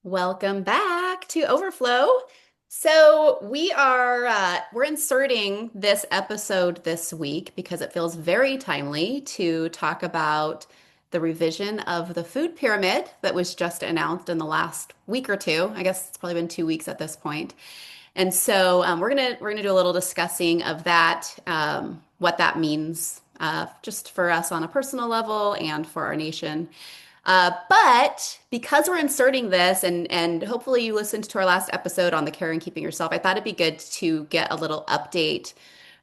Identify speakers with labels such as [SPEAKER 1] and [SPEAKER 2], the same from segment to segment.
[SPEAKER 1] Welcome back to Overflow. So we're inserting this episode this week because it feels very timely to talk about the revision of the food pyramid that was just announced in the last week or two. I guess it's probably been 2 weeks at this point. And so we're gonna do a little discussing of that, what that means, just for us on a personal level and for our nation. But because we're inserting this, and hopefully you listened to our last episode on the care and keeping yourself, I thought it'd be good to get a little update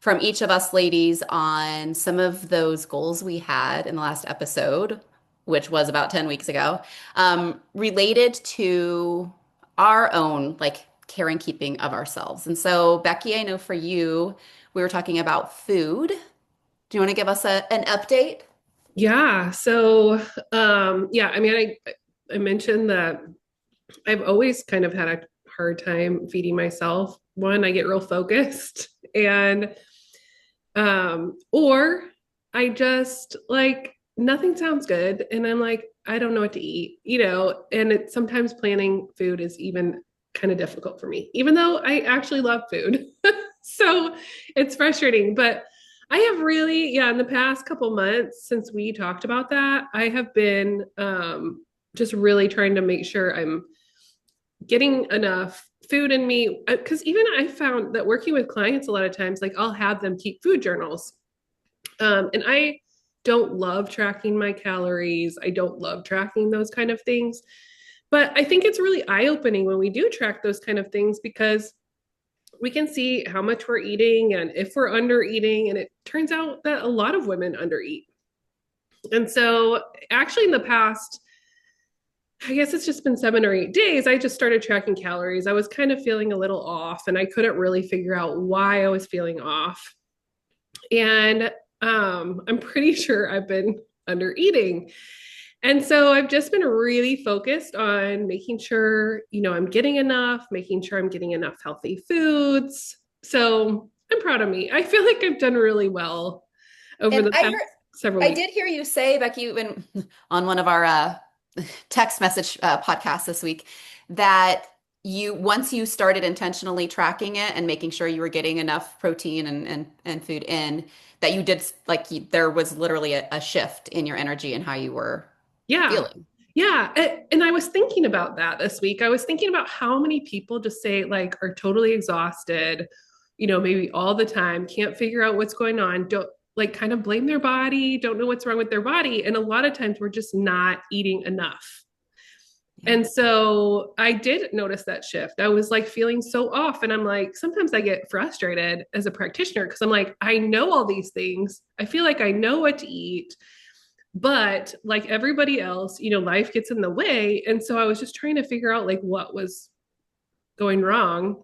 [SPEAKER 1] from each of us ladies on some of those goals we had in the last episode, which was about 10 weeks ago, related to our own like care and keeping of ourselves. And so, Becky, I know for you, we were talking about food. Do you want to give us an update?
[SPEAKER 2] Yeah. I mentioned that I've always kind of had a hard time feeding myself. One, I get real focused and or I just like nothing sounds good and I'm like, I don't know what to eat, and sometimes planning food is even kind of difficult for me, even though I actually love food. So it's frustrating, but I have really, yeah, in the past couple months since we talked about that, I have been just really trying to make sure I'm getting enough food in me. Because even I found that working with clients, a lot of times, like I'll have them keep food journals. And I don't love tracking my calories. I don't love tracking those kind of things. But I think it's really eye opening when we do track those kind of things because we can see how much we're eating and if we're under eating. And it turns out that a lot of women undereat. And so, actually, in the past, I guess it's just been 7 or 8 days, I just started tracking calories. I was kind of feeling a little off and I couldn't really figure out why I was feeling off. And I'm pretty sure I've been under eating. And so I've just been really focused on making sure, I'm getting enough, making sure I'm getting enough healthy foods. So I'm proud of me. I feel like I've done really well over
[SPEAKER 1] And
[SPEAKER 2] the past several
[SPEAKER 1] I
[SPEAKER 2] weeks.
[SPEAKER 1] did hear you say, Becky, on one of our text message podcasts this week, that once you started intentionally tracking it and making sure you were getting enough protein and food in, that you did there was literally a shift in your energy and how you were
[SPEAKER 2] Yeah.
[SPEAKER 1] feeling.
[SPEAKER 2] Yeah. And I was thinking about that this week. I was thinking about how many people just say, like, are totally exhausted, maybe all the time, can't figure out what's going on, don't like kind of blame their body, don't know what's wrong with their body. And a lot of times we're just not eating enough.
[SPEAKER 1] Yeah.
[SPEAKER 2] And so I did notice that shift. I was like feeling so off. And I'm like, sometimes I get frustrated as a practitioner because I'm like, I know all these things. I feel like I know what to eat. But like everybody else, life gets in the way. And so I was just trying to figure out like what was going wrong.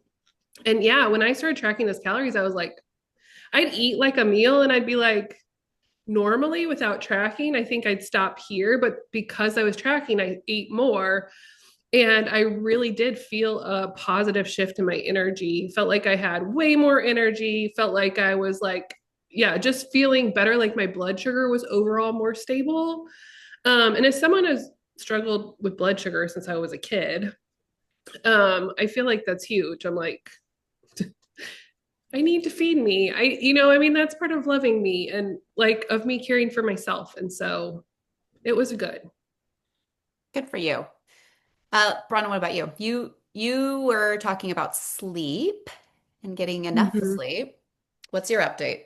[SPEAKER 2] And yeah, when I started tracking those calories, I was like, I'd eat like a meal and I'd be like, normally without tracking, I think I'd stop here. But because I was tracking, I ate more. And I really did feel a positive shift in my energy. Felt like I had way more energy, felt like I was like, yeah, just feeling better. Like my blood sugar was overall more stable. And as someone who's struggled with blood sugar since I was a kid, I feel like that's huge. I'm like, I need to feed me. That's part of loving me and like of me caring for myself. And so it was good.
[SPEAKER 1] Good for you. Bronwyn, what about you? You were talking about sleep and getting enough
[SPEAKER 2] Mhm.
[SPEAKER 1] sleep. What's your update?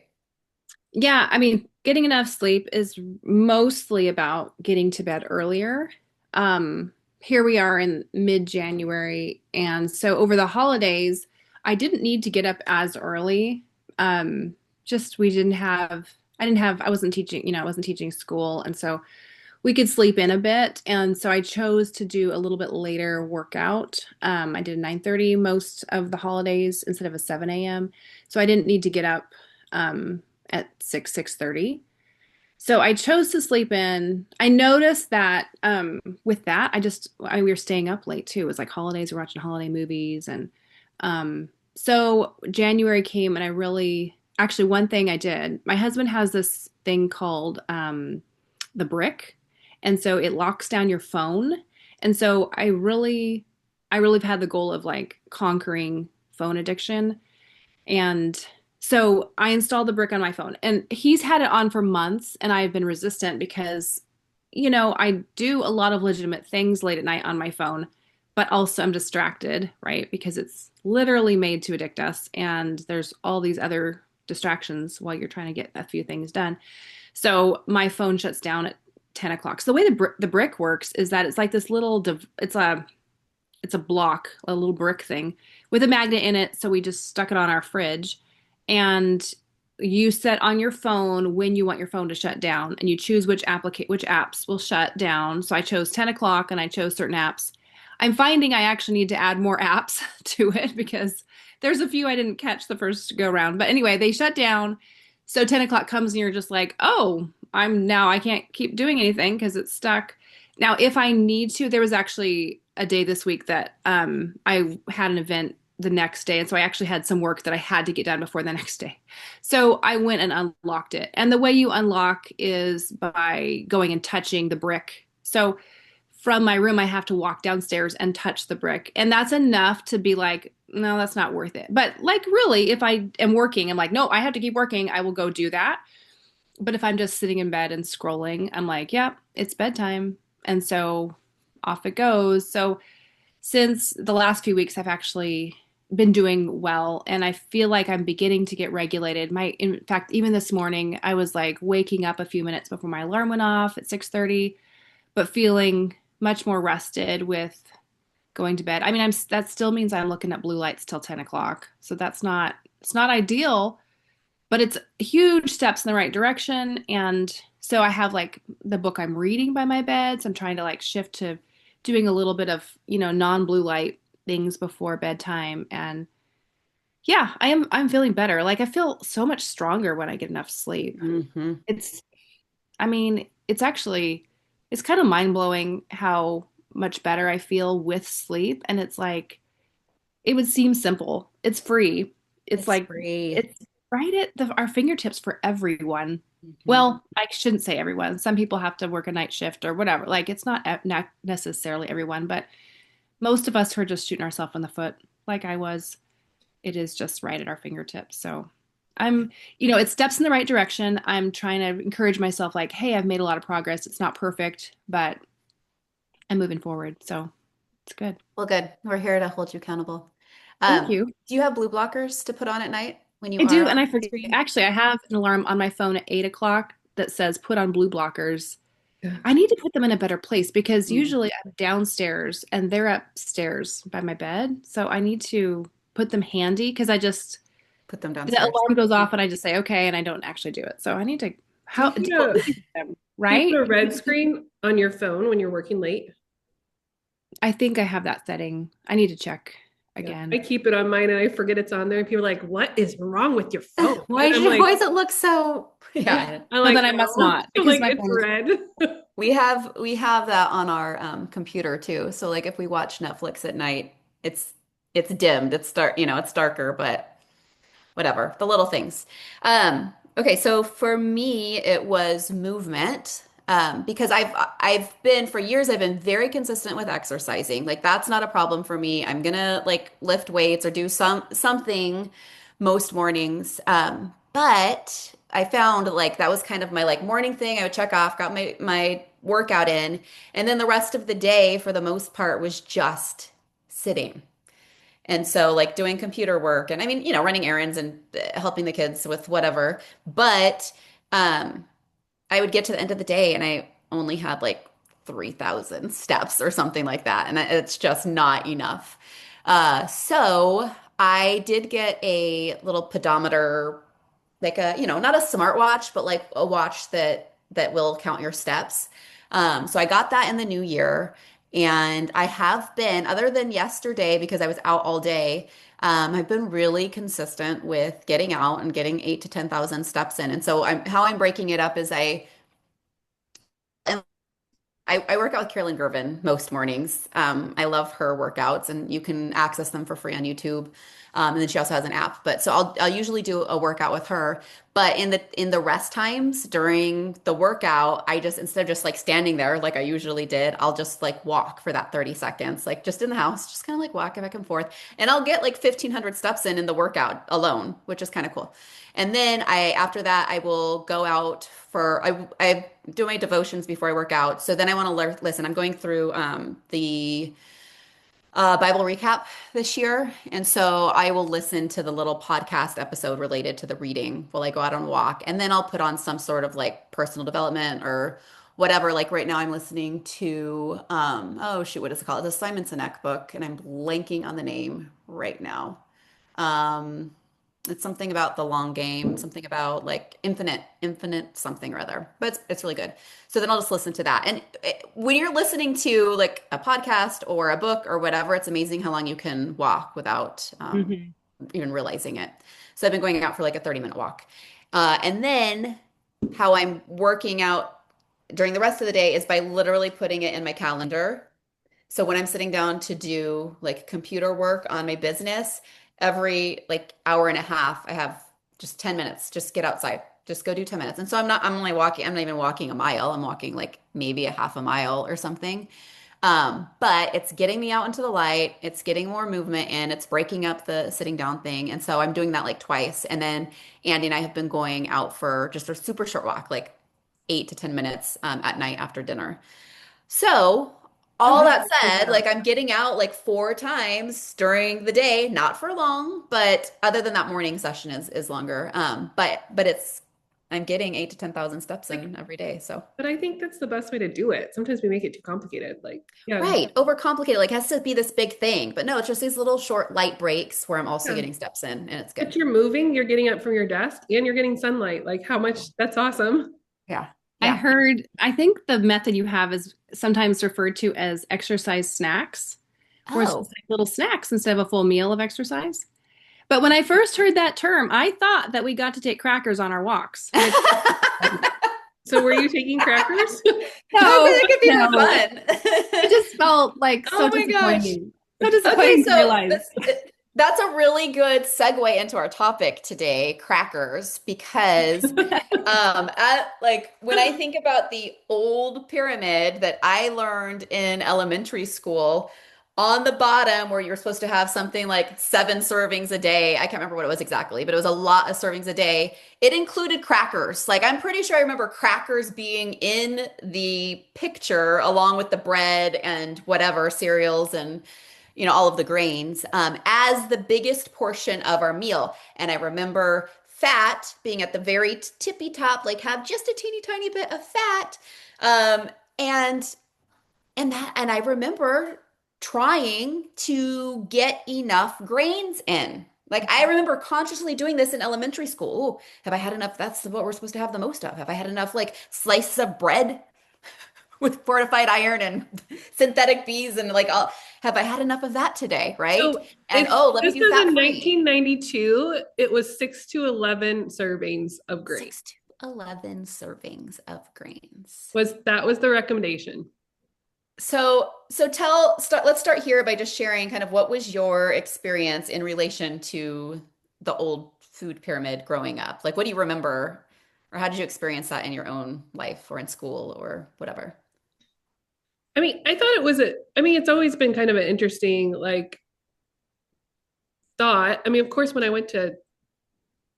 [SPEAKER 3] Yeah, I mean, getting enough sleep is mostly about getting to bed earlier. Here we are in mid-January, and so over the holidays, I didn't need to get up as early. Just we didn't have, I didn't have, I wasn't teaching, I wasn't teaching school, and so we could sleep in a bit. And so I chose to do a little bit later workout. I did 9:30 most of the holidays instead of a 7 a.m. So I didn't need to get up at 6:30. So I chose to sleep in. I noticed that with that, we were staying up late too. It was like holidays, we're watching holiday movies. And so January came and I really, actually, one thing I did, my husband has this thing called the brick. And so it locks down your phone. And so I really I really have had the goal of like conquering phone addiction. And so I installed the brick on my phone, and he's had it on for months, and I've been resistant because, I do a lot of legitimate things late at night on my phone, but also I'm distracted, right? Because it's literally made to addict us, and there's all these other distractions while you're trying to get a few things done. So my phone shuts down at 10 o'clock. So the way the brick works is that it's like this little, it's a block, a little brick thing with a magnet in it. So we just stuck it on our fridge, and you set on your phone when you want your phone to shut down, and you choose which apps will shut down. So I chose 10 o'clock, and I chose certain apps. I'm finding I actually need to add more apps to it because there's a few I didn't catch the first go round. But anyway, they shut down. So 10 o'clock comes and you're just like, oh, I can't keep doing anything because it's stuck. Now, if I need to, there was actually a day this week that I had an event the next day. And so I actually had some work that I had to get done before the next day. So I went and unlocked it. And the way you unlock is by going and touching the brick. So from my room, I have to walk downstairs and touch the brick. And that's enough to be like, no, that's not worth it. But like, really, if I am working, I'm like, no, I have to keep working. I will go do that. But if I'm just sitting in bed and scrolling, I'm like, yeah, it's bedtime. And so off it goes. So since the last few weeks, I've actually been doing well, and I feel like I'm beginning to get regulated. In fact, even this morning, I was like waking up a few minutes before my alarm went off at 6:30, but feeling much more rested with going to bed. I mean, that still means I'm looking at blue lights till 10 o'clock. So it's not ideal, but it's huge steps in the right direction. And so I have like the book I'm reading by my bed. So I'm trying to like shift to doing a little bit of, non-blue light things before bedtime. And yeah, I'm feeling better. Like I feel so much stronger when I get enough sleep.
[SPEAKER 1] Hmm.
[SPEAKER 3] It's I mean, it's kind of mind-blowing how much better I feel with sleep. And it's like it would seem simple. It's free. It's
[SPEAKER 1] It's
[SPEAKER 3] like
[SPEAKER 1] free.
[SPEAKER 3] it's right at our fingertips for everyone.
[SPEAKER 1] Hmm.
[SPEAKER 3] Well, I shouldn't say everyone. Some people have to work a night shift or whatever. Like it's not necessarily everyone, but most of us who are just shooting ourselves in the foot, like I was, it is just right at our fingertips. So it steps in the right direction. I'm trying to encourage myself, like, hey, I've made a lot of progress. It's not perfect, but I'm moving forward. So it's good.
[SPEAKER 1] Well, good. We're here to hold you accountable.
[SPEAKER 3] Thank you.
[SPEAKER 1] Do you have blue blockers to put on at night when you
[SPEAKER 3] I
[SPEAKER 1] are
[SPEAKER 3] do,
[SPEAKER 1] on
[SPEAKER 3] and I
[SPEAKER 1] the
[SPEAKER 3] forget.
[SPEAKER 1] screen?
[SPEAKER 3] Actually, I have an alarm on my phone at 8 o'clock that says put on blue blockers.
[SPEAKER 2] Yeah.
[SPEAKER 3] I need to put them in a better place because
[SPEAKER 1] Mm.
[SPEAKER 3] usually I'm downstairs and they're upstairs by my bed. So I need to put them handy because
[SPEAKER 1] Put them
[SPEAKER 3] the
[SPEAKER 1] downstairs.
[SPEAKER 3] alarm goes off and I just say okay and I don't actually do it. So I need to
[SPEAKER 2] Do
[SPEAKER 3] how
[SPEAKER 2] you
[SPEAKER 3] deal
[SPEAKER 2] have a,
[SPEAKER 3] with them,
[SPEAKER 2] do you
[SPEAKER 3] right?
[SPEAKER 2] have a red screen on your phone when you're working late?
[SPEAKER 3] I think I have that setting. I need to check
[SPEAKER 2] Yeah. I
[SPEAKER 3] again.
[SPEAKER 2] keep it on mine and I forget it's on there. And people are like, what is wrong with your phone?
[SPEAKER 1] Why
[SPEAKER 2] And
[SPEAKER 1] did
[SPEAKER 2] I'm
[SPEAKER 1] you,
[SPEAKER 2] like,
[SPEAKER 1] why does it look so?
[SPEAKER 2] yeah.
[SPEAKER 1] Yeah,
[SPEAKER 2] I'm
[SPEAKER 3] So
[SPEAKER 2] like,
[SPEAKER 3] then I must
[SPEAKER 2] oh,
[SPEAKER 3] not
[SPEAKER 2] I'm
[SPEAKER 3] because
[SPEAKER 2] like,
[SPEAKER 3] my
[SPEAKER 2] it's
[SPEAKER 3] phone is
[SPEAKER 2] red.
[SPEAKER 1] we have that on our computer too. So like if we watch Netflix at night, it's dimmed. It's darker, but whatever, the little things. Okay, so for me, it was movement. Because I've been for years, I've been very consistent with exercising. Like that's not a problem for me. I'm gonna like lift weights or do something most mornings. But I found like that was kind of my like morning thing. I would check off, got my workout in, and then the rest of the day, for the most part, was just sitting. And so, like doing computer work, and I mean, running errands and helping the kids with whatever. But um, I would get to the end of the day and I only had like 3,000 steps or something like that. And it's just not enough. So I did get a little pedometer, like not a smartwatch, but like a watch that will count your steps. So I got that in the new year. And I have been, other than yesterday, because I was out all day, I've been really consistent with getting out and getting 8 to 10,000 steps in. And so how I'm breaking it up is I work out with Carolyn Gervin most mornings. I love her workouts, and you can access them for free on YouTube. And then she also has an app. But so I'll usually do a workout with her. But in the rest times during the workout, I just instead of just like standing there like I usually did, I'll just like walk for that 30 seconds, like just in the house, just kind of like walking back and forth. And I'll get like 1,500 steps in the workout alone, which is kind of cool. And then after that, I will go out I do my devotions before I work out. So then I want to listen. I'm going through the Bible recap this year. And so I will listen to the little podcast episode related to the reading while I go out on a walk. And then I'll put on some sort of like personal development or whatever. Like right now I'm listening to oh shoot, what is it called? It's a Simon Sinek book, and I'm blanking on the name right now. Um, it's something about the long game, something about like infinite something or other. But it's really good. So then I'll just listen to that. And when you're listening to like a podcast or a book or whatever, it's amazing how long you can walk without
[SPEAKER 3] Mhm.
[SPEAKER 1] even realizing it. So I've been going out for like a 30-minute walk. And then how I'm working out during the rest of the day is by literally putting it in my calendar. So when I'm sitting down to do like computer work on my business, every like hour and a half, I have just 10 minutes. Just get outside. Just go do 10 minutes. And so I'm only walking, I'm not even walking a mile. I'm walking like maybe a half a mile or something. But it's getting me out into the light. It's getting more movement in. It's breaking up the sitting down thing. And so I'm doing that like twice. And then Andy and I have been going out for just a super short walk, like 8 to 10 minutes at night after dinner. So,
[SPEAKER 2] Oh,
[SPEAKER 1] all
[SPEAKER 2] that's
[SPEAKER 1] that
[SPEAKER 2] really
[SPEAKER 1] said,
[SPEAKER 2] good.
[SPEAKER 1] like I'm getting out like 4 times during the day, not for long, but other than that morning session is longer. But it's I'm getting 8 to 10,000 steps
[SPEAKER 2] Like,
[SPEAKER 1] in every day. So,
[SPEAKER 2] but I think that's the best way to do it. Sometimes we make it too complicated. Like, yeah,
[SPEAKER 1] right, overcomplicated, like has to be this big thing. But no, it's just these little short light breaks where I'm also
[SPEAKER 2] yeah.
[SPEAKER 1] getting steps in, and it's good.
[SPEAKER 2] But you're moving, you're getting up from your desk, and you're getting sunlight. Like, how much? That's awesome.
[SPEAKER 1] Yeah.
[SPEAKER 3] I
[SPEAKER 1] Yeah.
[SPEAKER 3] heard, I think the method you have is sometimes referred to as exercise snacks, where it's just
[SPEAKER 1] Oh.
[SPEAKER 3] like little snacks instead of a full meal of exercise. But when I first heard that term, I thought that we got to take crackers on our walks, which
[SPEAKER 2] So, were you taking crackers?
[SPEAKER 1] I
[SPEAKER 3] no,
[SPEAKER 1] think it could be more
[SPEAKER 3] no, it
[SPEAKER 1] fun.
[SPEAKER 3] just felt like so
[SPEAKER 1] Oh my gosh.
[SPEAKER 3] disappointing. So
[SPEAKER 1] Okay,
[SPEAKER 3] disappointing to
[SPEAKER 1] so
[SPEAKER 3] realize.
[SPEAKER 1] that's a really good segue into our topic today, crackers, because at like when I think about the old pyramid that I learned in elementary school, on the bottom where you're supposed to have something like 7 servings a day, I can't remember what it was exactly, but it was a lot of servings a day. It included crackers. Like I'm pretty sure I remember crackers being in the picture along with the bread and whatever cereals and all of the grains as the biggest portion of our meal. And I remember fat being at the very tippy top, like have just a teeny tiny bit of fat. Um, and and I remember trying to get enough grains in. Like I remember consciously doing this in elementary school. Ooh, have I had enough? That's what we're supposed to have the most of. Have I had enough like slices of bread with fortified iron and synthetic bees and like all, have I had enough of that today, right?
[SPEAKER 2] So,
[SPEAKER 1] And
[SPEAKER 2] if
[SPEAKER 1] oh, let me
[SPEAKER 2] this
[SPEAKER 1] do
[SPEAKER 2] was
[SPEAKER 1] fat
[SPEAKER 2] in
[SPEAKER 1] free.
[SPEAKER 2] 1992, it was 6 to 11 servings of grain.
[SPEAKER 1] 6 to 11 servings of grains.
[SPEAKER 2] Was the recommendation.
[SPEAKER 1] So let's start here by just sharing kind of what was your experience in relation to the old food pyramid growing up? Like what do you remember or how did you experience that in your own life or in school or whatever?
[SPEAKER 2] I mean, I thought it was I mean, it's always been kind of an interesting like thought. I mean, of course, when I went to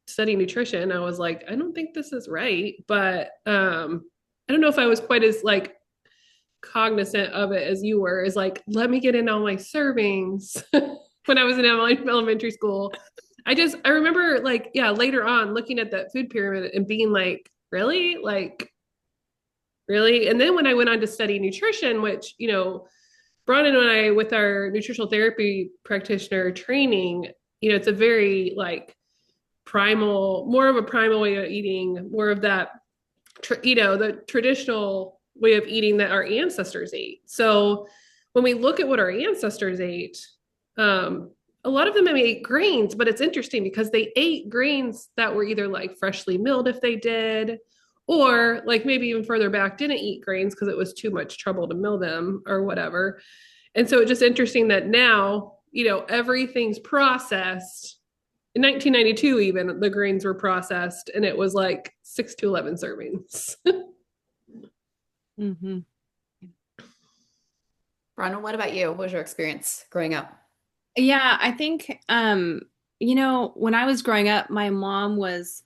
[SPEAKER 2] study nutrition, I was like, I don't think this is right, but I don't know if I was quite as like cognizant of it as you were. Is like, let me get in all my servings when I was in elementary school. I remember like, yeah, later on looking at that food pyramid and being like, really? Like, really? And then when I went on to study nutrition, which, Bronwyn and I, with our nutritional therapy practitioner training, it's a very like more of a primal way of eating, more of that, the traditional way of eating that our ancestors ate. So when we look at what our ancestors ate, a lot of them ate grains, but it's interesting because they ate grains that were either like freshly milled if they did, or like maybe even further back didn't eat grains because it was too much trouble to mill them or whatever. And so it's just interesting that now, everything's processed in 1992, even the grains were processed and it was like 6 to 11 servings.
[SPEAKER 3] Mm-hmm.
[SPEAKER 1] Ron, what about you? What was your experience growing up?
[SPEAKER 3] Yeah, I think when I was growing up, my mom was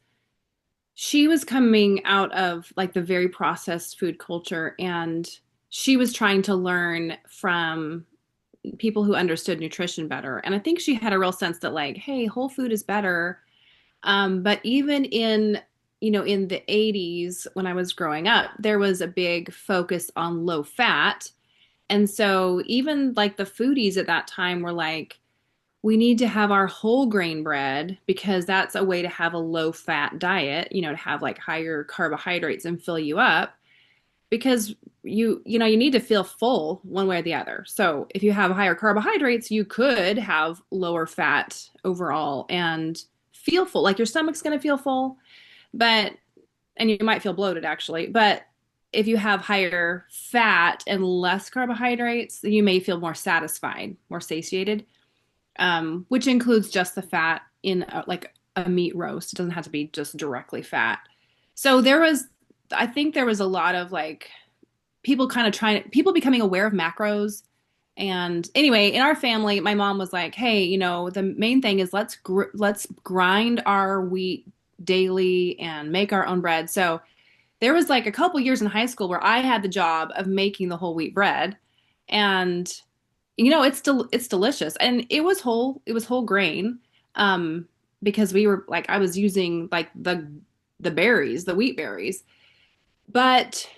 [SPEAKER 3] she was coming out of like the very processed food culture, and she was trying to learn from people who understood nutrition better. And I think she had a real sense that like, hey, whole food is better. But even in the 80s when I was growing up, there was a big focus on low fat. And so even like the foodies at that time were like, we need to have our whole grain bread because that's a way to have a low fat diet, to have like higher carbohydrates and fill you up because you need to feel full one way or the other. So if you have higher carbohydrates, you could have lower fat overall and feel full. Like your stomach's going to feel full, but and you might feel bloated actually, but if you have higher fat and less carbohydrates, you may feel more satisfied, more satiated, which includes just the fat in like a meat roast. It doesn't have to be just directly fat. So I think there was a lot of like people becoming aware of macros. And anyway, in our family, my mom was like, "Hey, the main thing is let's grind our wheat daily and make our own bread." So there was like a couple years in high school where I had the job of making the whole wheat bread, and it's delicious, and it was whole grain, because we were like I was using like the berries, the wheat berries, but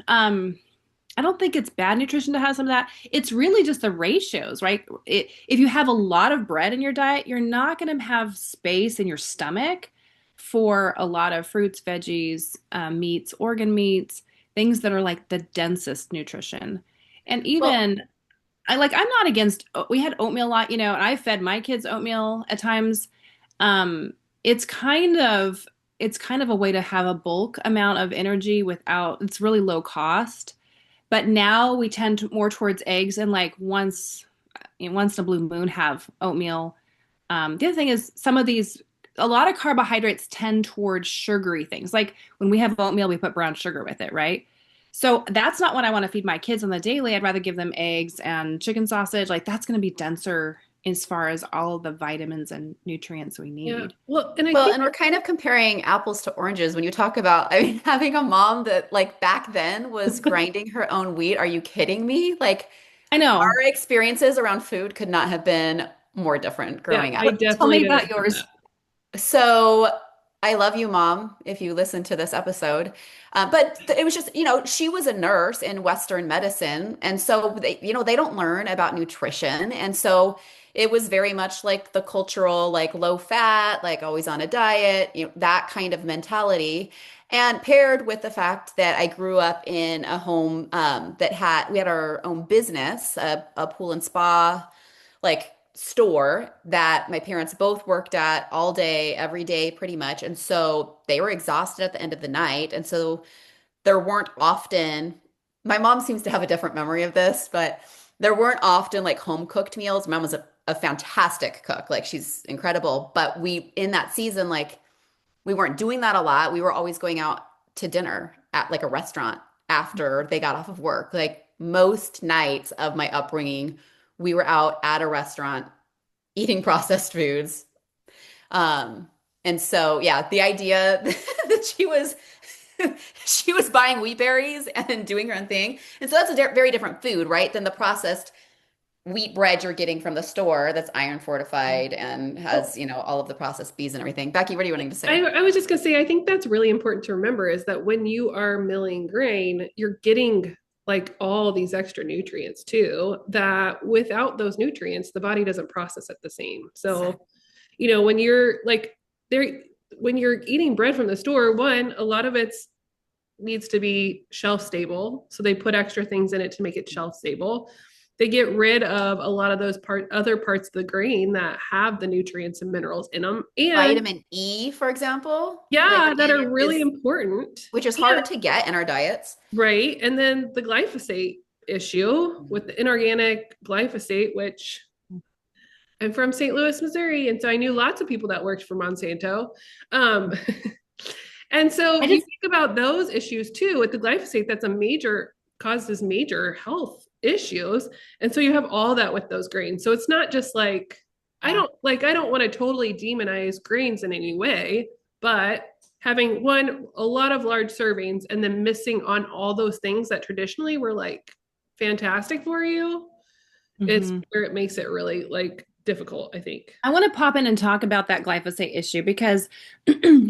[SPEAKER 3] I don't think it's bad nutrition to have some of that. It's really just the ratios, right? If you have a lot of bread in your diet, you're not going to have space in your stomach for a lot of fruits, veggies, meats, organ meats, things that are like the densest nutrition. And
[SPEAKER 1] Well,
[SPEAKER 3] even I'm not against, we had oatmeal a lot, and I fed my kids oatmeal at times. Um, it's kind of it's kind of a way to have a bulk amount of energy without it's really low cost. But now we tend more towards eggs, and like once in a blue moon have oatmeal. The other thing is a lot of carbohydrates tend towards sugary things. Like when we have oatmeal, we put brown sugar with it, right? So that's not what I want to feed my kids on the daily. I'd rather give them eggs and chicken sausage. Like that's going to be denser as far as all of the vitamins and nutrients we
[SPEAKER 2] Yeah.
[SPEAKER 3] need.
[SPEAKER 2] Well, and I
[SPEAKER 1] well,
[SPEAKER 2] think
[SPEAKER 1] and we're kind of comparing apples to oranges when you talk about, I mean, having a mom that like back then was grinding her own wheat. Are you kidding me? Like
[SPEAKER 3] I know.
[SPEAKER 1] our experiences around food could not have been more different
[SPEAKER 2] yeah,
[SPEAKER 1] growing
[SPEAKER 2] I
[SPEAKER 1] up.
[SPEAKER 3] Tell
[SPEAKER 2] definitely
[SPEAKER 3] me
[SPEAKER 2] don't
[SPEAKER 3] about
[SPEAKER 2] have
[SPEAKER 3] yours.
[SPEAKER 2] that.
[SPEAKER 1] So I love you, Mom, if you listen to this episode. But it was just, she was a nurse in Western medicine. And so they don't learn about nutrition. And so it was very much like the cultural, like low fat, like always on a diet, that kind of mentality. And paired with the fact that I grew up in a home we had our own business, a pool and spa like store that my parents both worked at all day, every day, pretty much. And so they were exhausted at the end of the night. And so there weren't often, my mom seems to have a different memory of this, but there weren't often like home cooked meals. Mom was a fantastic cook. Like she's incredible. But in that season, like we weren't doing that a lot. We were always going out to dinner at like a restaurant after they got off of work. Like most nights of my upbringing, we were out at a restaurant eating processed foods. Um, and so, yeah, the idea that she was buying wheat berries and doing her own thing. And so that's a very different food, right, than the processed wheat bread you're getting from the store that's iron fortified and has,
[SPEAKER 2] Well,
[SPEAKER 1] all of the processed bees and everything. Becky, what are you wanting to say?
[SPEAKER 2] I was just gonna say, I think that's really important to remember is that when you are milling grain, you're getting like all these extra nutrients too, that without those nutrients, the body doesn't process it the same. So,
[SPEAKER 1] Exactly.
[SPEAKER 2] when you're like there, when you're eating bread from the store, one, a lot of it's needs to be shelf stable. So they put extra things in it to make it shelf stable. They get rid of a lot of those other parts of the grain that have the nutrients and minerals in them. And
[SPEAKER 1] Vitamin E, for example, like
[SPEAKER 2] yeah, that are really
[SPEAKER 1] is
[SPEAKER 2] important.
[SPEAKER 1] which is
[SPEAKER 2] And
[SPEAKER 1] hard to get in our diets.
[SPEAKER 2] right. And then the glyphosate issue
[SPEAKER 1] Mhm.
[SPEAKER 2] with the inorganic glyphosate, which I'm from St. Louis, Missouri, and so I knew lots of people that worked for Monsanto. Um, and so
[SPEAKER 3] I
[SPEAKER 2] you
[SPEAKER 3] just
[SPEAKER 2] think about those issues too with the glyphosate, that's a major causes major health issues. And so you have all that with those grains. So it's not just like
[SPEAKER 1] Yeah.
[SPEAKER 2] I don't want to totally demonize grains in any way, but having a lot of large servings and then missing on all those things that traditionally were like fantastic for you is
[SPEAKER 3] Mhm.
[SPEAKER 2] where it makes it really like difficult, I think.
[SPEAKER 3] I want to pop in and talk about that glyphosate issue because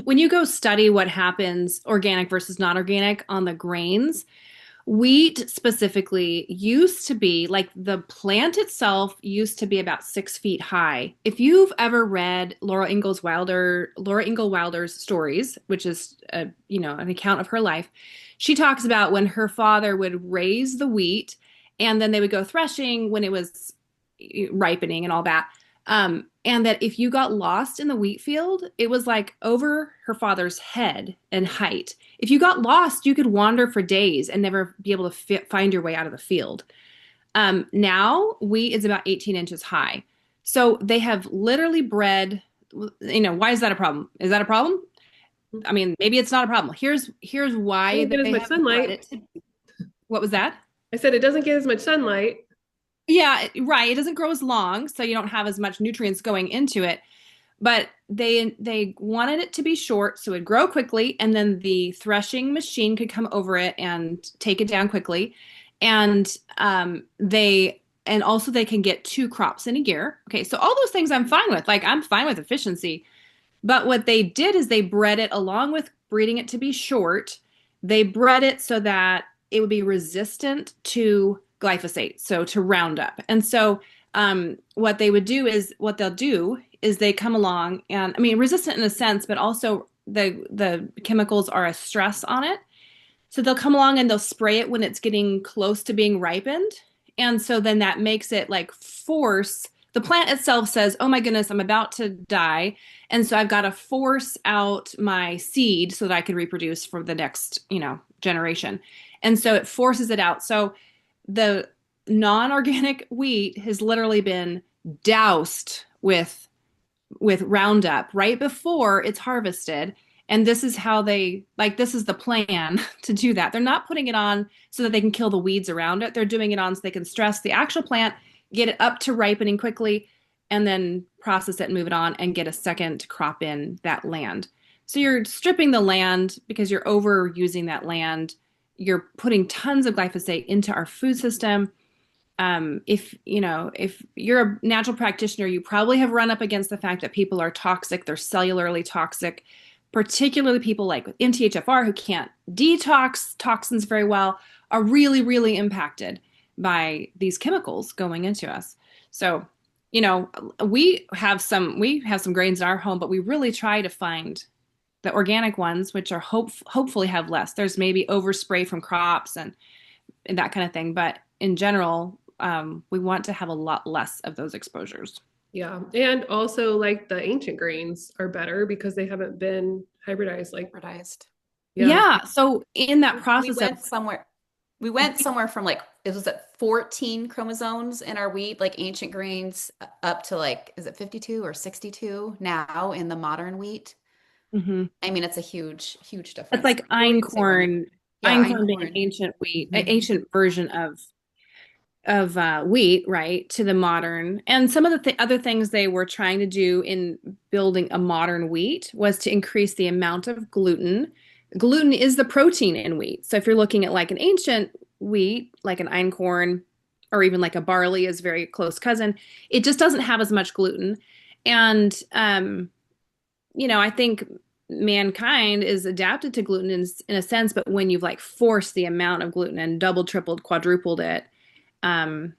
[SPEAKER 3] when you go study what happens organic versus non-organic on the grains, wheat specifically used to be like the plant itself used to be about 6 feet high. If you've ever read Laura Ingalls Wilder's stories, which is an account of her life, she talks about when her father would raise the wheat and then they would go threshing when it was ripening and all that. And that if you got lost in the wheat field, it was like over her father's head in height. If you got lost, you could wander for days and never be able to find your way out of the field. Now, wheat is about 18 inches high. So they have literally bred, why is that a problem? Is that a problem? I mean, maybe it's not a problem. Here's
[SPEAKER 2] It
[SPEAKER 3] why
[SPEAKER 2] doesn't get as
[SPEAKER 3] they
[SPEAKER 2] much
[SPEAKER 3] have bred
[SPEAKER 2] sunlight.
[SPEAKER 3] it to. What was that?
[SPEAKER 2] I said it doesn't get as much sunlight.
[SPEAKER 3] Yeah, right. It doesn't grow as long, so you don't have as much nutrients going into it. But they wanted it to be short so it'd grow quickly, and then the threshing machine could come over it and take it down quickly. And also they can get 2 crops in a year. Okay, so all those things I'm fine with. Like I'm fine with efficiency. But what they did is they bred it along with breeding it to be short. They bred it so that it would be resistant to glyphosate, so to Roundup. And so what they'll do is they come along and I mean resistant in a sense, but also the chemicals are a stress on it. So they'll come along and they'll spray it when it's getting close to being ripened. And so then that makes it like force the plant itself says, "Oh my goodness, I'm about to die." And so I've got to force out my seed so that I can reproduce for the next, generation. And so it forces it out. So the non-organic wheat has literally been doused with Roundup right before it's harvested. And this is how this is the plan to do that. They're not putting it on so that they can kill the weeds around it. They're doing it on so they can stress the actual plant, get it up to ripening quickly, and then process it and move it on and get a second crop in that land. So you're stripping the land because you're overusing that land. You're putting tons of glyphosate into our food system. If you're a natural practitioner, you probably have run up against the fact that people are toxic, they're cellularly toxic, particularly people like with MTHFR who can't detox toxins very well, are really, really impacted by these chemicals going into us. So, we have some grains in our home, but we really try to find the organic ones, which are hopefully have less. There's maybe overspray from crops and that kind of thing, but in general, we want to have a lot less of those exposures.
[SPEAKER 2] Yeah. And also like the ancient grains are better because they haven't been hybridized. Like,
[SPEAKER 1] Hybridized.
[SPEAKER 2] yeah.
[SPEAKER 3] Yeah. So in that
[SPEAKER 1] We
[SPEAKER 3] process of,
[SPEAKER 1] went somewhere. We went somewhere from like it was at 14 chromosomes in our wheat, like ancient grains, up to like is it 52 or 62 now in the modern wheat?
[SPEAKER 3] Mhm.
[SPEAKER 1] I mean, it's a huge, huge
[SPEAKER 3] It's
[SPEAKER 1] difference.
[SPEAKER 3] like
[SPEAKER 1] What were you saying, Romy? Yeah,
[SPEAKER 3] einkorn being an
[SPEAKER 1] einkorn.
[SPEAKER 3] ancient wheat, an
[SPEAKER 1] Hmm.
[SPEAKER 3] ancient version of wheat, right, to the modern. And some of the other things they were trying to do in building a modern wheat was to increase the amount of gluten. Gluten is the protein in wheat. So if you're looking at like an ancient wheat, like an einkorn, or even like a barley is very close cousin, it just doesn't have as much gluten. And I think mankind is adapted to gluten in a sense, but when you've like forced the amount of gluten and double, tripled, quadrupled it, um,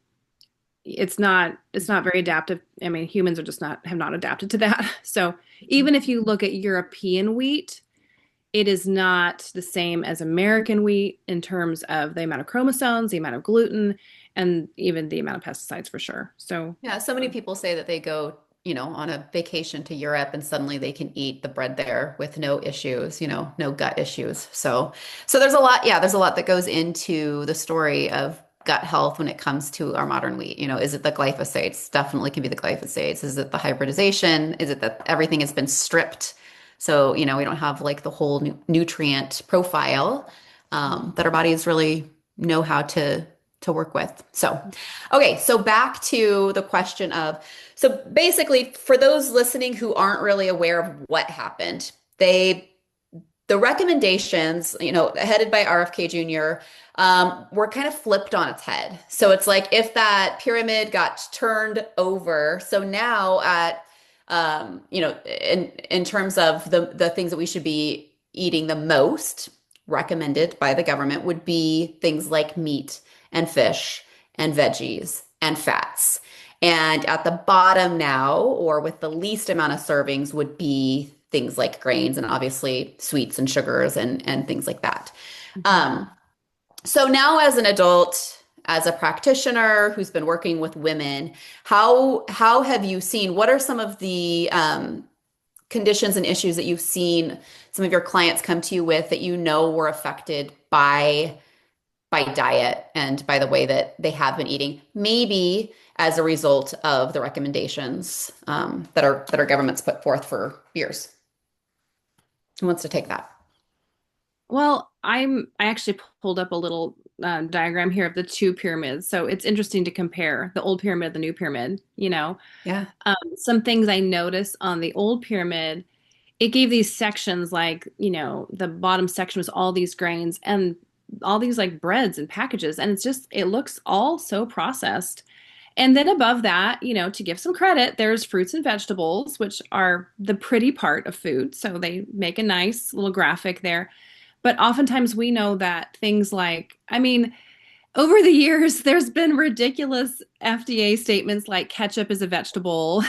[SPEAKER 3] it's not very adaptive. I mean, humans are just not have not adapted to that. So even if you look at European wheat, it is not the same as American wheat in terms of the amount of chromosomes, the amount of gluten, and even the amount of pesticides for sure. So
[SPEAKER 1] Yeah, so many people say that they go, on a vacation to Europe and suddenly they can eat the bread there with no issues, no gut issues. So there's a lot, yeah, there's a lot that goes into the story of gut health when it comes to our modern wheat? Is it the glyphosates? Definitely can be the glyphosates. Is it the hybridization? Is it that everything has been stripped? So, we don't have like the whole nutrient profile that our bodies really know how to work with. So, okay, so back to the question of, so basically for those listening who aren't really aware of what happened, the recommendations, headed by RFK Jr., were kind of flipped on its head. So it's like if that pyramid got turned over, so now in terms of the things that we should be eating the most, recommended by the government, would be things like meat and fish and veggies and fats. And at the bottom now, or with the least amount of servings, would be things like grains and obviously sweets and sugars and things like that. Um, so now as an adult, as a practitioner who's been working with women, how have you seen, what are some of the conditions and issues that you've seen some of your clients come to you with that were affected by diet and by the way that they have been eating, maybe as a result of the recommendations that our government's put forth for years? Who wants to take that?
[SPEAKER 3] Well, I actually pulled up a little diagram here of the two pyramids. So it's interesting to compare the old pyramid, the new pyramid,
[SPEAKER 1] Yeah.
[SPEAKER 3] Some things I noticed on the old pyramid, it gave these sections like, the bottom section was all these grains and all these like breads and packages. And it looks all so processed. And then above that, to give some credit, there's fruits and vegetables, which are the pretty part of food. So they make a nice little graphic there. But oftentimes we know that things like, I mean, over the years, there's been ridiculous FDA statements like ketchup is a vegetable,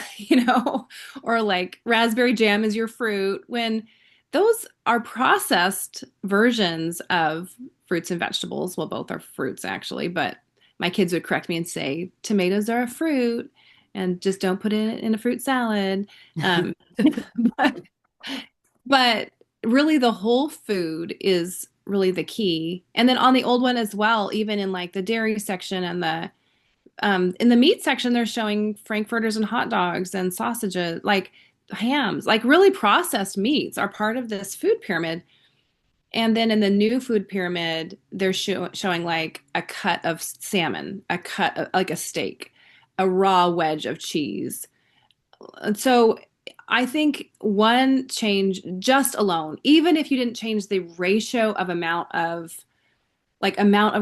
[SPEAKER 3] or like raspberry jam is your fruit, when those are processed versions of fruits and vegetables. Well, both are fruits actually, but my kids would correct me and say tomatoes are a fruit and just don't put it in a fruit salad. Um, but, but really the whole food is really the key. And then on the old one as well, even in like the dairy section and the in the meat section, they're showing frankfurters and hot dogs and sausages, like hams, like really processed meats are part of this food pyramid. And then in the new food pyramid, they're showing like a cut of salmon, a cut of, like a steak, a raw wedge of cheese. And so I think one change just alone, even if you didn't change the ratio of amount of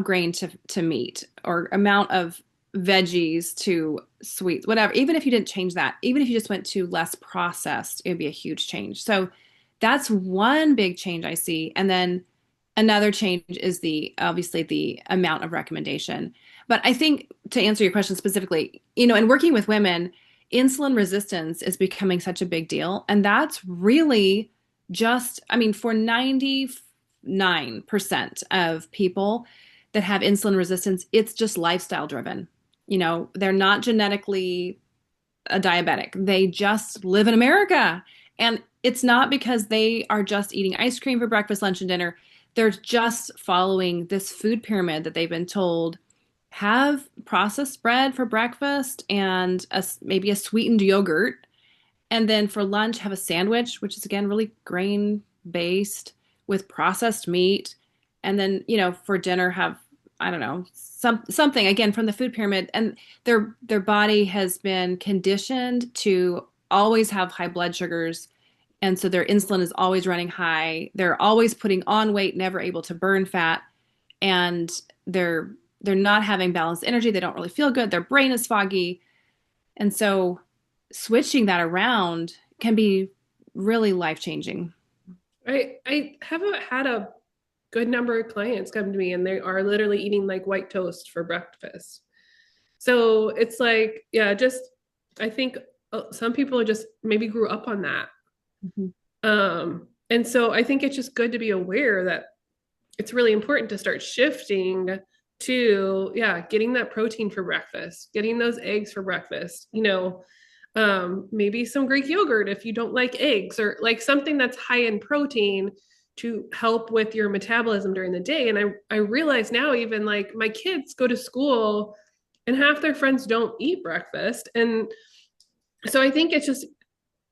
[SPEAKER 3] grain to meat or amount of veggies to sweets, whatever, even if you didn't change that, even if you just went to less processed, it would be a huge change. So that's one big change I see. And then another change is obviously the amount of recommendation. But I think to answer your question specifically, in working with women, insulin resistance is becoming such a big deal. And that's really for 99% of people that have insulin resistance, it's just lifestyle driven. They're not genetically a diabetic. They just live in America. And it's not because they are just eating ice cream for breakfast, lunch, and dinner. They're just following this food pyramid that they've been told: have processed bread for breakfast and maybe a sweetened yogurt. And then for lunch, have a sandwich, which is again really grain based with processed meat. And then, for dinner, have, I don't know, something again from the food pyramid. And their body has been conditioned to always have high blood sugars. And so their insulin is always running high. They're always putting on weight, never able to burn fat. And they're not having balanced energy. They don't really feel good. Their brain is foggy. And so switching that around can be really life-changing.
[SPEAKER 2] I haven't had a good number of clients come to me and they are literally eating like white toast for breakfast. So it's like, yeah, I think some people just maybe grew up on that. Mm-hmm. And so I think it's just good to be aware that it's really important to start shifting to, getting that protein for breakfast, getting those eggs for breakfast, maybe some Greek yogurt if you don't like eggs, or like something that's high in protein to help with your metabolism during the day. And I realize now, even like my kids go to school and half their friends don't eat breakfast. And so I think it's just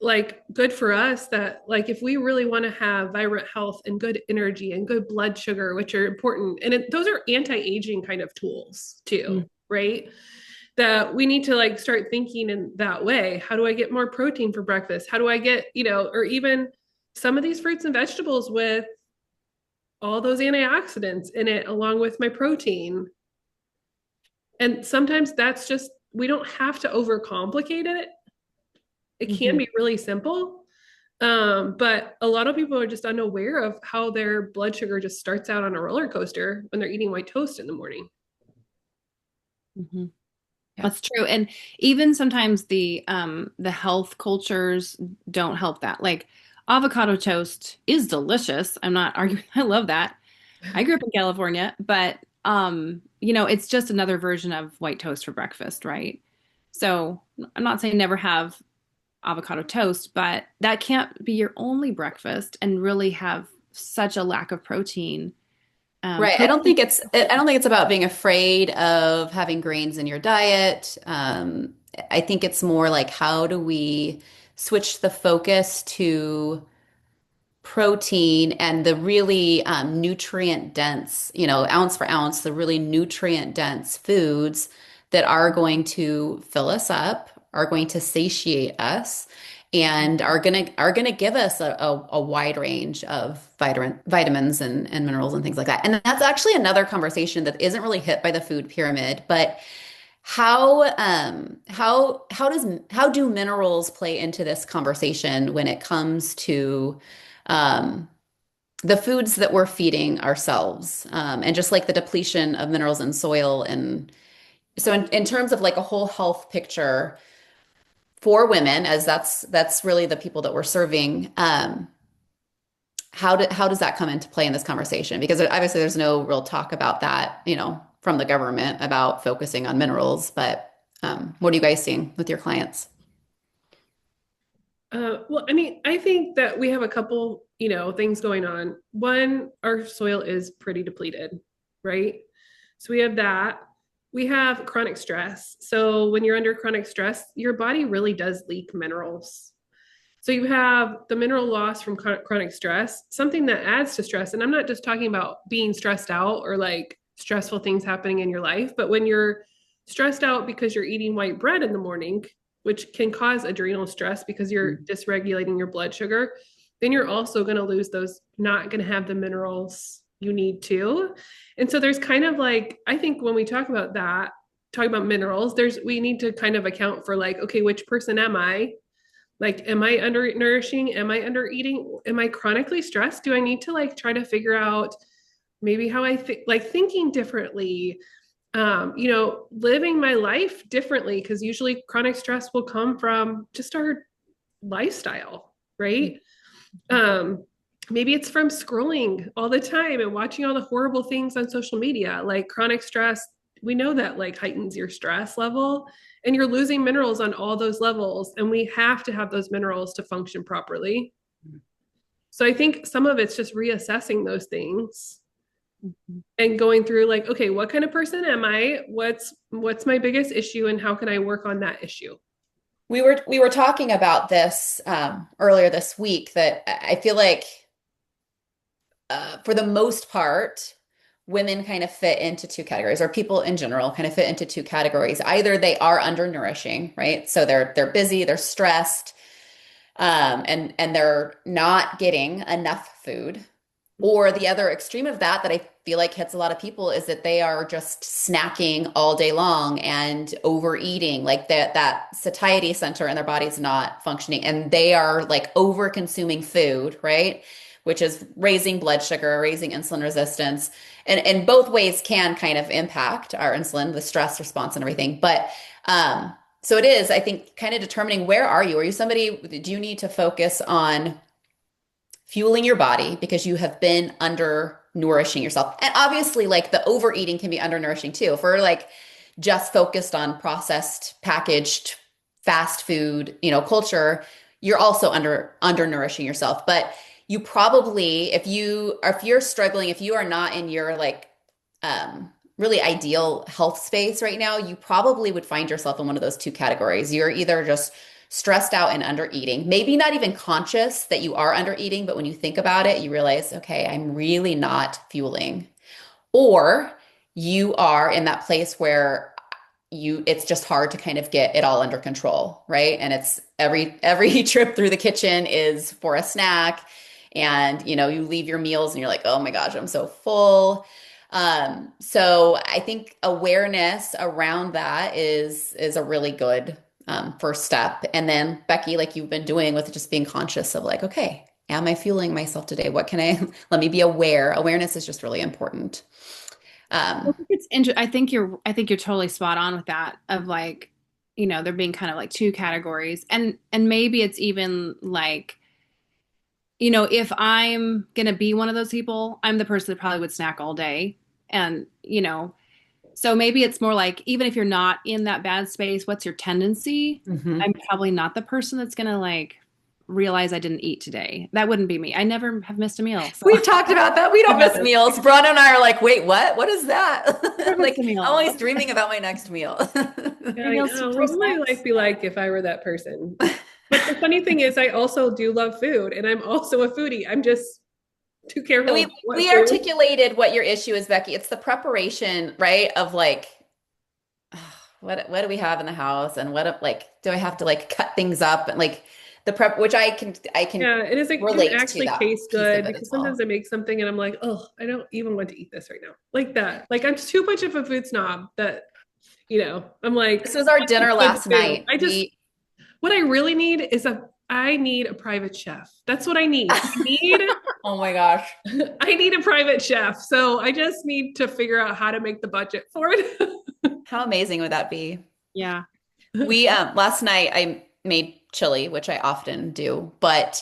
[SPEAKER 2] like good for us that like if we really want to have vibrant health and good energy and good blood sugar, which are important, and those are anti-aging kind of tools too, right? That we need to like start thinking in that way. How do I get more protein for breakfast? How do I get, or even some of these fruits and vegetables with all those antioxidants in it along with my protein. And sometimes that's just, we don't have to overcomplicate it. It can be really simple. But a lot of people are just unaware of how their blood sugar just starts out on a roller coaster when they're eating white toast in the morning.
[SPEAKER 3] Mm-hmm. That's true. And even sometimes the health cultures don't help that. Like avocado toast is delicious. I'm not arguing. I love that. I grew up in California, but it's just another version of white toast for breakfast, right? So I'm not saying never have avocado toast, but that can't be your only breakfast and really have such a lack of protein.
[SPEAKER 1] Right. I don't think it's about being afraid of having grains in your diet. I think it's more like how do we switch the focus to protein and the really nutrient dense, ounce for ounce, the really nutrient dense foods that are going to fill us up, are going to satiate us, and are gonna give us a wide range of vitamins and minerals and things like that. And that's actually another conversation that isn't really hit by the food pyramid, but how do minerals play into this conversation when it comes to um, the foods that we're feeding ourselves, and just like the depletion of minerals in soil. And so in terms of like a whole health picture for women, as that's really the people that we're serving, how does that come into play in this conversation? Because obviously there's no real talk about that, from the government about focusing on minerals. But what are you guys seeing with your clients?
[SPEAKER 2] Well, I mean, I think that we have a couple, things going on. One, our soil is pretty depleted, right? So we have that. We have chronic stress. So when you're under chronic stress, your body really does leak minerals. So you have the mineral loss from chronic stress, something that adds to stress. And I'm not just talking about being stressed out or like stressful things happening in your life, but when you're stressed out because you're eating white bread in the morning, which can cause adrenal stress because you're dysregulating your blood sugar, then you're also going to lose those, not going to have the minerals you need to. And so there's kind of like, I think when we talk about that, talking about minerals, we need to kind of account for like, okay, which person am I? Like, am I under nourishing? Am I under eating? Am I chronically stressed? Do I need to like try to figure out maybe how I think, like thinking differently, living my life differently? Because usually chronic stress will come from just our lifestyle, right? Maybe it's from scrolling all the time and watching all the horrible things on social media. Like chronic stress, we know that like heightens your stress level and you're losing minerals on all those levels. And we have to have those minerals to function properly. So I think some of it's just reassessing those things and going through like, okay, what kind of person am I? What's my biggest issue and how can I work on that issue?
[SPEAKER 1] We were talking about this earlier this week, that I feel like for the most part, women kind of fit into two categories, or people in general kind of fit into two categories. Either they are undernourishing, right? So they're busy, they're stressed, and they're not getting enough food. Or the other extreme of that I feel like hits a lot of people is that they are just snacking all day long and overeating, like that satiety center in their body's not functioning, and they are like over consuming food, right? Which is raising blood sugar, raising insulin resistance. And both ways can kind of impact our insulin, the stress response and everything. But so it is, I think, kind of determining, where are you? Are you somebody, do you need to focus on fueling your body because you have been under nourishing yourself? And obviously, like the overeating can be undernourishing too. If we're like just focused on processed, packaged, fast food, culture, you're also undernourishing yourself. But you probably, if you're struggling, if you are not in your like really ideal health space right now, you probably would find yourself in one of those two categories. You're either just stressed out and under eating, maybe not even conscious that you are under eating, but when you think about it, you realize, okay, I'm really not fueling. Or you are in that place where it's just hard to kind of get it all under control, right? And it's every trip through the kitchen is for a snack, and you leave your meals and you're like, oh my gosh, I'm so full. So I think awareness around that is a really good first step. And then Becky, like you've been doing with just being conscious of like, okay, am I fueling myself today? What can I let me be aware? Awareness is just really important.
[SPEAKER 3] I
[SPEAKER 1] Um,
[SPEAKER 3] think I think you're totally spot on with that of like, there being kind of like two categories. And maybe it's even like, if I'm gonna be one of those people, I'm the person that probably would snack all day. And, so maybe it's more like even if you're not in that bad space, what's your tendency?
[SPEAKER 1] mhm.
[SPEAKER 3] I'm probably not the person that's gonna like realize I didn't eat today. That wouldn't be me. I never have missed a meal. So
[SPEAKER 1] We've talked about that. We don't miss meals. Braun and I are like, wait, what? What is
[SPEAKER 3] I
[SPEAKER 1] that?
[SPEAKER 3] never missed a
[SPEAKER 1] Like, I'm
[SPEAKER 3] meal.
[SPEAKER 1] always dreaming about my next meal.
[SPEAKER 2] Yeah,
[SPEAKER 3] My
[SPEAKER 2] I
[SPEAKER 3] meals
[SPEAKER 2] know.
[SPEAKER 3] for
[SPEAKER 2] What would my
[SPEAKER 3] snacks.
[SPEAKER 2] life be like if I were that person? But the funny thing is, I also do love food, and I'm also a foodie. I'm just too careful
[SPEAKER 1] We
[SPEAKER 2] about what
[SPEAKER 1] we
[SPEAKER 2] food.
[SPEAKER 1] articulated what your issue is, Becky. It's the preparation, right? Of like, what do we have in the house, and like do I have to like cut things up and like the prep, which I can
[SPEAKER 2] Yeah, it is. It can
[SPEAKER 1] relate to
[SPEAKER 2] actually
[SPEAKER 1] that
[SPEAKER 2] taste
[SPEAKER 1] piece of
[SPEAKER 2] good
[SPEAKER 1] it as
[SPEAKER 2] because sometimes
[SPEAKER 1] well.
[SPEAKER 2] I make something and I'm like, oh, I don't even want to eat this right now. Like that. Like I'm too much of a food snob that, I'm like,
[SPEAKER 1] This was our
[SPEAKER 2] it's
[SPEAKER 1] dinner
[SPEAKER 2] good to
[SPEAKER 1] last
[SPEAKER 2] do.
[SPEAKER 1] night. We
[SPEAKER 2] What I really need is I need a private chef. That's what I need.
[SPEAKER 1] Oh my gosh.
[SPEAKER 2] I need a private chef. So I just need to figure out how to make the budget for it.
[SPEAKER 1] How amazing would that be?
[SPEAKER 3] Yeah.
[SPEAKER 1] We last night I made chili, which I often do, but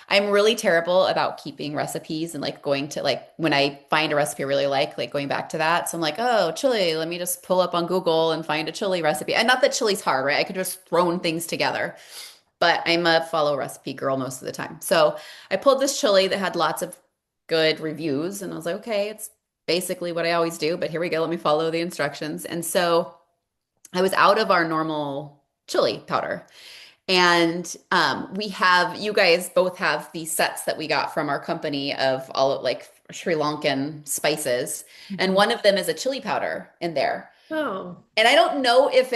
[SPEAKER 1] I'm really terrible about keeping recipes and like going to like when I find a recipe I really like going back to that. So I'm like, oh, chili, let me just pull up on Google and find a chili recipe. And not that chili's hard, right? I could just throw things together, but I'm a follow recipe girl most of the time. So I pulled this chili that had lots of good reviews, and I was like, okay, it's basically what I always do, but here we go. Let me follow the instructions. And so I was out of our normal chili powder. And we have, you guys both have these sets that we got from our company of all of like Sri Lankan spices. And
[SPEAKER 2] Mhm.
[SPEAKER 1] one of them is a chili powder in there.
[SPEAKER 2] Oh,
[SPEAKER 1] And I don't know if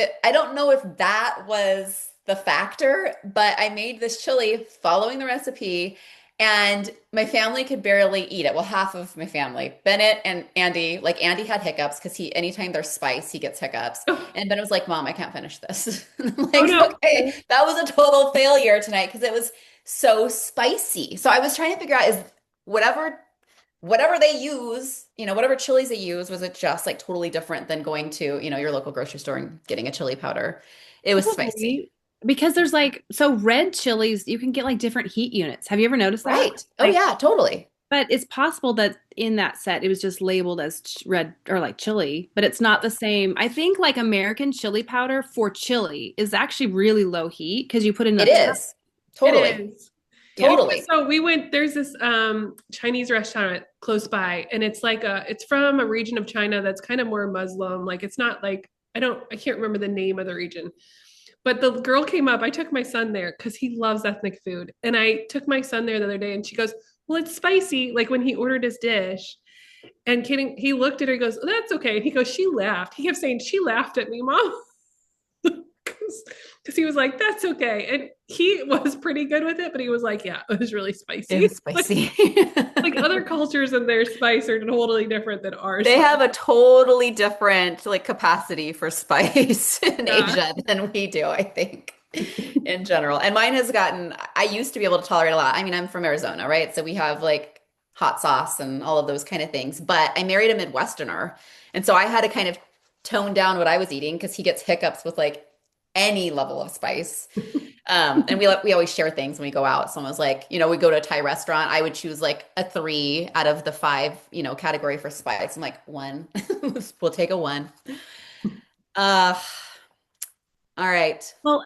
[SPEAKER 1] that was the factor, but I made this chili following the recipe and my family could barely eat it. Well, half of my family, Bennett and Andy, like Andy had hiccups because anytime there's spice, he gets hiccups.
[SPEAKER 2] oh,
[SPEAKER 1] And Bennett was like, Mom, I can't finish this. And I'm
[SPEAKER 2] oh
[SPEAKER 1] like,
[SPEAKER 2] no.
[SPEAKER 1] okay, that was a total failure tonight because it was so spicy. So I was trying to figure out is whatever whatever they use, whatever chilies they use, was it just like totally different than going to, your local grocery store and getting a chili powder? It was spicy.
[SPEAKER 3] Probably because there's like so red chilies, you can get like different heat units. Have you ever noticed that?
[SPEAKER 1] Right. Oh
[SPEAKER 3] Like,
[SPEAKER 1] yeah, totally.
[SPEAKER 3] but it's possible that in that set it was just labeled as red or like chili, but it's not the same. I think like American chili powder for chili is actually really low heat because you put in
[SPEAKER 1] It
[SPEAKER 3] a ton.
[SPEAKER 1] is.
[SPEAKER 2] It
[SPEAKER 1] Totally.
[SPEAKER 2] is.
[SPEAKER 3] Yeah.
[SPEAKER 1] Totally.
[SPEAKER 2] So we went, there's this Chinese restaurant close by, and it's from a region of China that's kind of more Muslim. Like it's not like I can't remember the name of the region. But the girl came up. I took my son there because he loves ethnic food. And I took my son there the other day and she goes, well, it's spicy, like when he ordered his dish. And kidding, he looked at her, he goes, oh, that's okay. And he goes, she laughed. He kept saying, she laughed at me, Mom. Because he was like, that's okay. And he was pretty good with it, but he was like, yeah, it was really
[SPEAKER 1] It
[SPEAKER 2] spicy.
[SPEAKER 1] was spicy.
[SPEAKER 2] Like other cultures and their spice are totally different than ours.
[SPEAKER 1] They have a totally different like capacity for spice in
[SPEAKER 2] Yeah.
[SPEAKER 1] Asia than we do, I think, in general. And mine has gotten, I used to be able to tolerate a lot. I mean, I'm from Arizona, right? So we have like hot sauce and all of those kind of things. But I married a Midwesterner. And so I had to kind of tone down what I was eating because he gets hiccups with like any level of spice. And we always share things when we go out. Someone was like, we go to a Thai restaurant. I would choose like a 3 out of the 5, category for spice. I'm like 1. We'll take a 1. Uh, all right.
[SPEAKER 3] Well,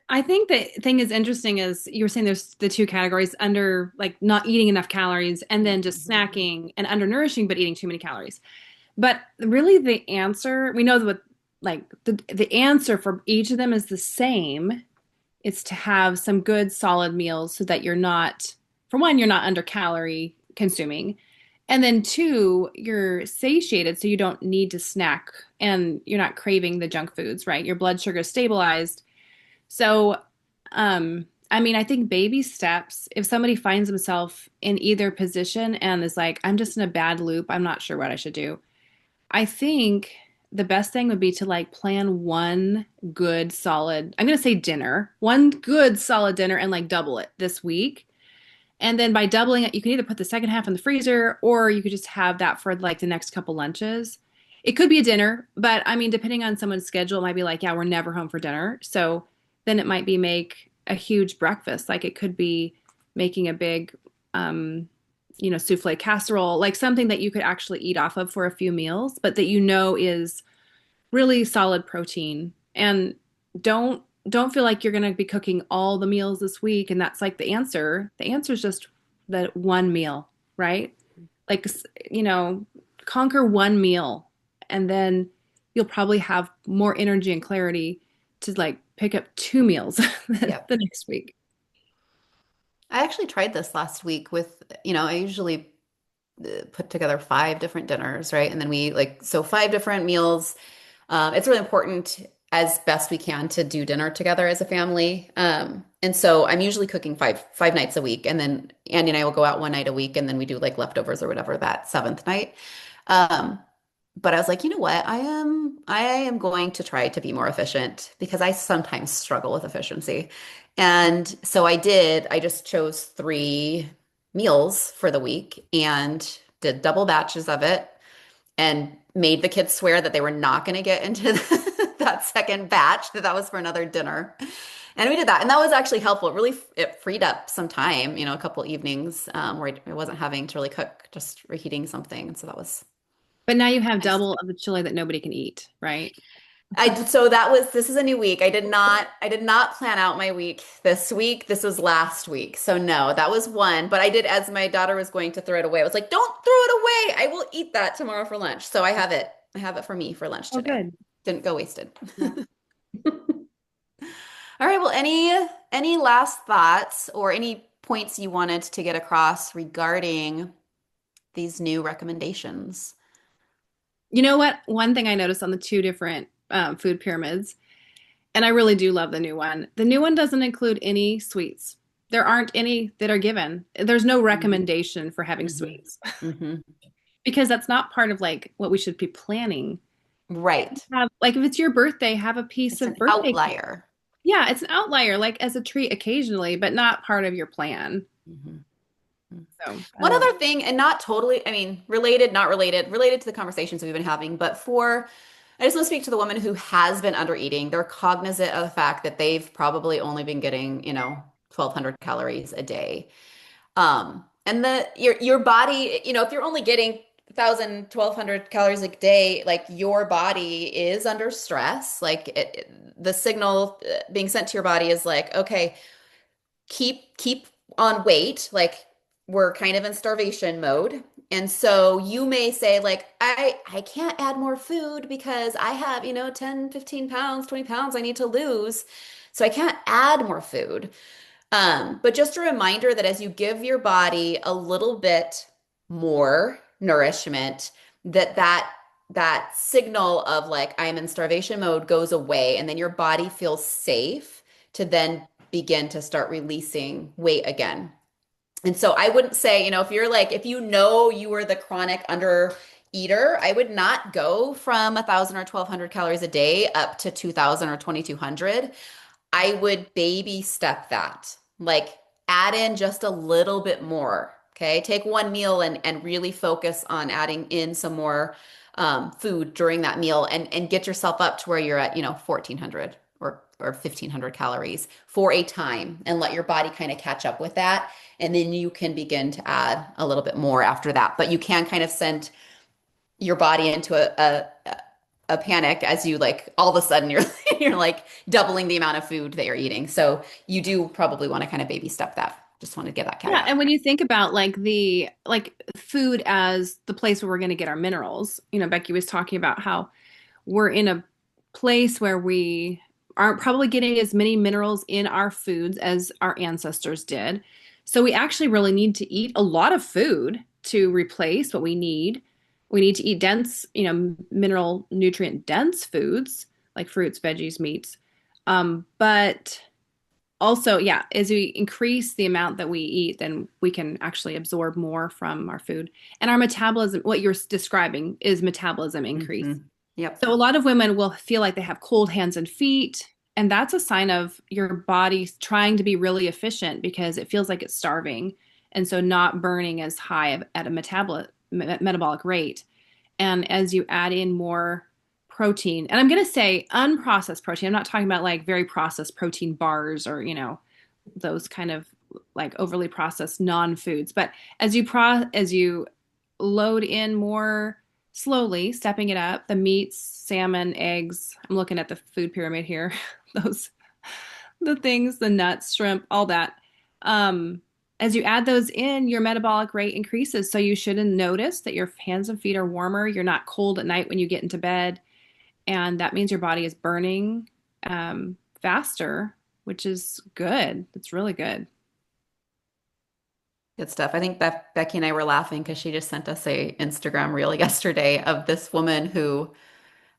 [SPEAKER 3] I think the thing is interesting is you were saying there's the two categories under like not eating enough calories and then just snacking and undernourishing but eating too many calories. But really the answer, we know that like the answer for each of them is the same. It's to have some good solid meals so that you're not, for one, you're not under calorie consuming. And then two, you're satiated so you don't need to snack and you're not craving the junk foods, right? Your blood sugar is stabilized. So, I mean, I think baby steps, if somebody finds himself in either position and is like, I'm just in a bad loop, I'm not sure what I should do. I think the best thing would be to like plan one good solid, I'm going to say dinner, one good solid dinner and like double it this week. And then by doubling it, you can either put the second half in the freezer or you could just have that for like the next couple lunches. It could be a dinner, but I mean, depending on someone's schedule, it might be like, yeah, we're never home for dinner. So then it might be make a huge breakfast. Like it could be making a big, souffle casserole, like something that you could actually eat off of for a few meals, but that you know is really solid protein. And don't feel like you're going to be cooking all the meals this week and that's like the answer. The answer is just that one meal, right? Like conquer one meal and then you'll probably have more energy and clarity to like pick up two meals the
[SPEAKER 1] Yep.
[SPEAKER 3] next week.
[SPEAKER 1] I actually tried this last week with, I usually put together 5 different dinners, right? And then we like, so 5 different meals. It's really important as best we can to do dinner together as a family. And so I'm usually cooking five nights a week, and then Andy and I will go out one night a week, and then we do like leftovers or whatever that seventh night. Um, but I was like, you know what? I am going to try to be more efficient because I sometimes struggle with efficiency. And so I did. I just chose 3 meals for the week and did double batches of it and made the kids swear that they were not going to get into that second batch, that was for another dinner. And we did that. And that was actually helpful. It freed up some time, a couple evenings where I wasn't having to really cook, just reheating something. And so that was
[SPEAKER 3] But now you have
[SPEAKER 1] nice.
[SPEAKER 3] double of the chili that nobody can eat, right?
[SPEAKER 1] So this is a new week. I did not plan out my week this week. This was last week. So no, that was one. But I did, as my daughter was going to throw it away, I was like, don't throw it away. I will eat that tomorrow for lunch. So I have it. I have it for me for lunch
[SPEAKER 3] Oh,
[SPEAKER 1] today.
[SPEAKER 3] good.
[SPEAKER 1] Didn't go wasted.
[SPEAKER 3] Yeah.
[SPEAKER 1] All right. Well, any last thoughts or any points you wanted to get across regarding these new recommendations?
[SPEAKER 3] You know what? One thing I noticed on the two different food pyramids, and I really do love the new one. The new one doesn't include any sweets. There aren't any that are given. There's no recommendation for having
[SPEAKER 1] Mm-hmm.
[SPEAKER 3] sweets
[SPEAKER 1] Mm-hmm.
[SPEAKER 3] because that's not part of like what we should be planning.
[SPEAKER 1] Right.
[SPEAKER 3] Have, like if it's your birthday, have a piece
[SPEAKER 1] It's
[SPEAKER 3] of
[SPEAKER 1] an
[SPEAKER 3] birthday cake.
[SPEAKER 1] outlier.
[SPEAKER 3] Yeah, it's an outlier, like as a treat occasionally, but not part of your plan.
[SPEAKER 1] Mhm.
[SPEAKER 3] So I
[SPEAKER 1] One
[SPEAKER 3] love
[SPEAKER 1] other thing, and not totally, I mean, related, not related, related to the conversations we've been having, but I just want to speak to the woman who has been under eating. They're cognizant of the fact that they've probably only been getting, 1,200 calories a day. And your body, if you're only getting 1,200 calories a day, like your body is under stress. Like the signal being sent to your body is like, okay, keep on weight, like we're kind of in starvation mode. And so you may say like I can't add more food because I have 10, 15 pounds, 20 pounds I need to lose, so I can't add more food. But just a reminder that as you give your body a little bit more nourishment, that signal of like I'm in starvation mode goes away, and then your body feels safe to then begin to start releasing weight again. And so I wouldn't say, if you are the chronic under eater, I would not go from 1,000 or 1,200 calories a day up to 2,000 or 2,200. I would baby step that, like add in just a little bit more. Okay. Take one meal and really focus on adding in some more food during that meal and get yourself up to where you're at, 1,400 or 1,500 calories for a time and let your body kind of catch up with that. And then you can begin to add a little bit more after that. But you can kind of send your body into a panic as you like all of a sudden you're you're like doubling the amount of food that you're eating. So you do probably want to kind of baby step that. Just want to give that
[SPEAKER 3] Yeah,
[SPEAKER 1] caveat.
[SPEAKER 3] and when you think about like the like food as the place where we're going to get our minerals, Becky was talking about how we're in a place where we aren't probably getting as many minerals in our foods as our ancestors did. So we actually really need to eat a lot of food to replace what we need. We need to eat dense, mineral nutrient dense foods like fruits, veggies, meats. But also, yeah, as we increase the amount that we eat, then we can actually absorb more from our food. And our metabolism, what you're describing is metabolism increase.
[SPEAKER 1] Yep.
[SPEAKER 3] So a lot of women will feel like they have cold hands and feet, and that's a sign of your body trying to be really efficient because it feels like it's starving, and so not burning as high at a metabolic rate. And as you add in more protein, and I'm going to say unprocessed protein, I'm not talking about like very processed protein bars or, those kind of like overly processed non-foods, but as you load in more slowly, stepping it up, the meats, salmon, eggs. I'm looking at the food pyramid here. Those the things, the nuts, shrimp, all that. Um, as you add those in, your metabolic rate increases. So you should notice that your hands and feet are warmer. You're not cold at night when you get into bed. And that means your body is burning faster, which is good. It's really good.
[SPEAKER 1] Good stuff. I think Becky and I were laughing because she just sent us a Instagram reel yesterday of this woman who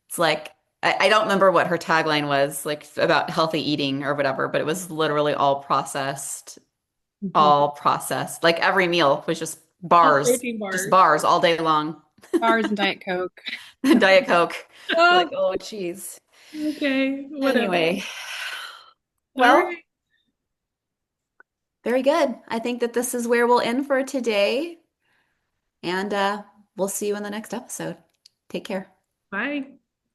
[SPEAKER 1] it's like I don't remember what her tagline was, like about healthy eating or whatever, but it was literally
[SPEAKER 3] Mhm.
[SPEAKER 1] all processed. Like every meal was
[SPEAKER 2] All protein
[SPEAKER 1] just
[SPEAKER 2] bars.
[SPEAKER 1] bars all day long.
[SPEAKER 3] Bars and Diet Coke.
[SPEAKER 1] Diet Coke. You're like,
[SPEAKER 2] Oh,
[SPEAKER 1] oh, geez.
[SPEAKER 2] okay, whatever.
[SPEAKER 1] Anyway,
[SPEAKER 2] All
[SPEAKER 1] well,
[SPEAKER 2] right.
[SPEAKER 1] very good. I think that this is where we'll end for today, and we'll see you in the next episode. Take care.
[SPEAKER 2] Bye.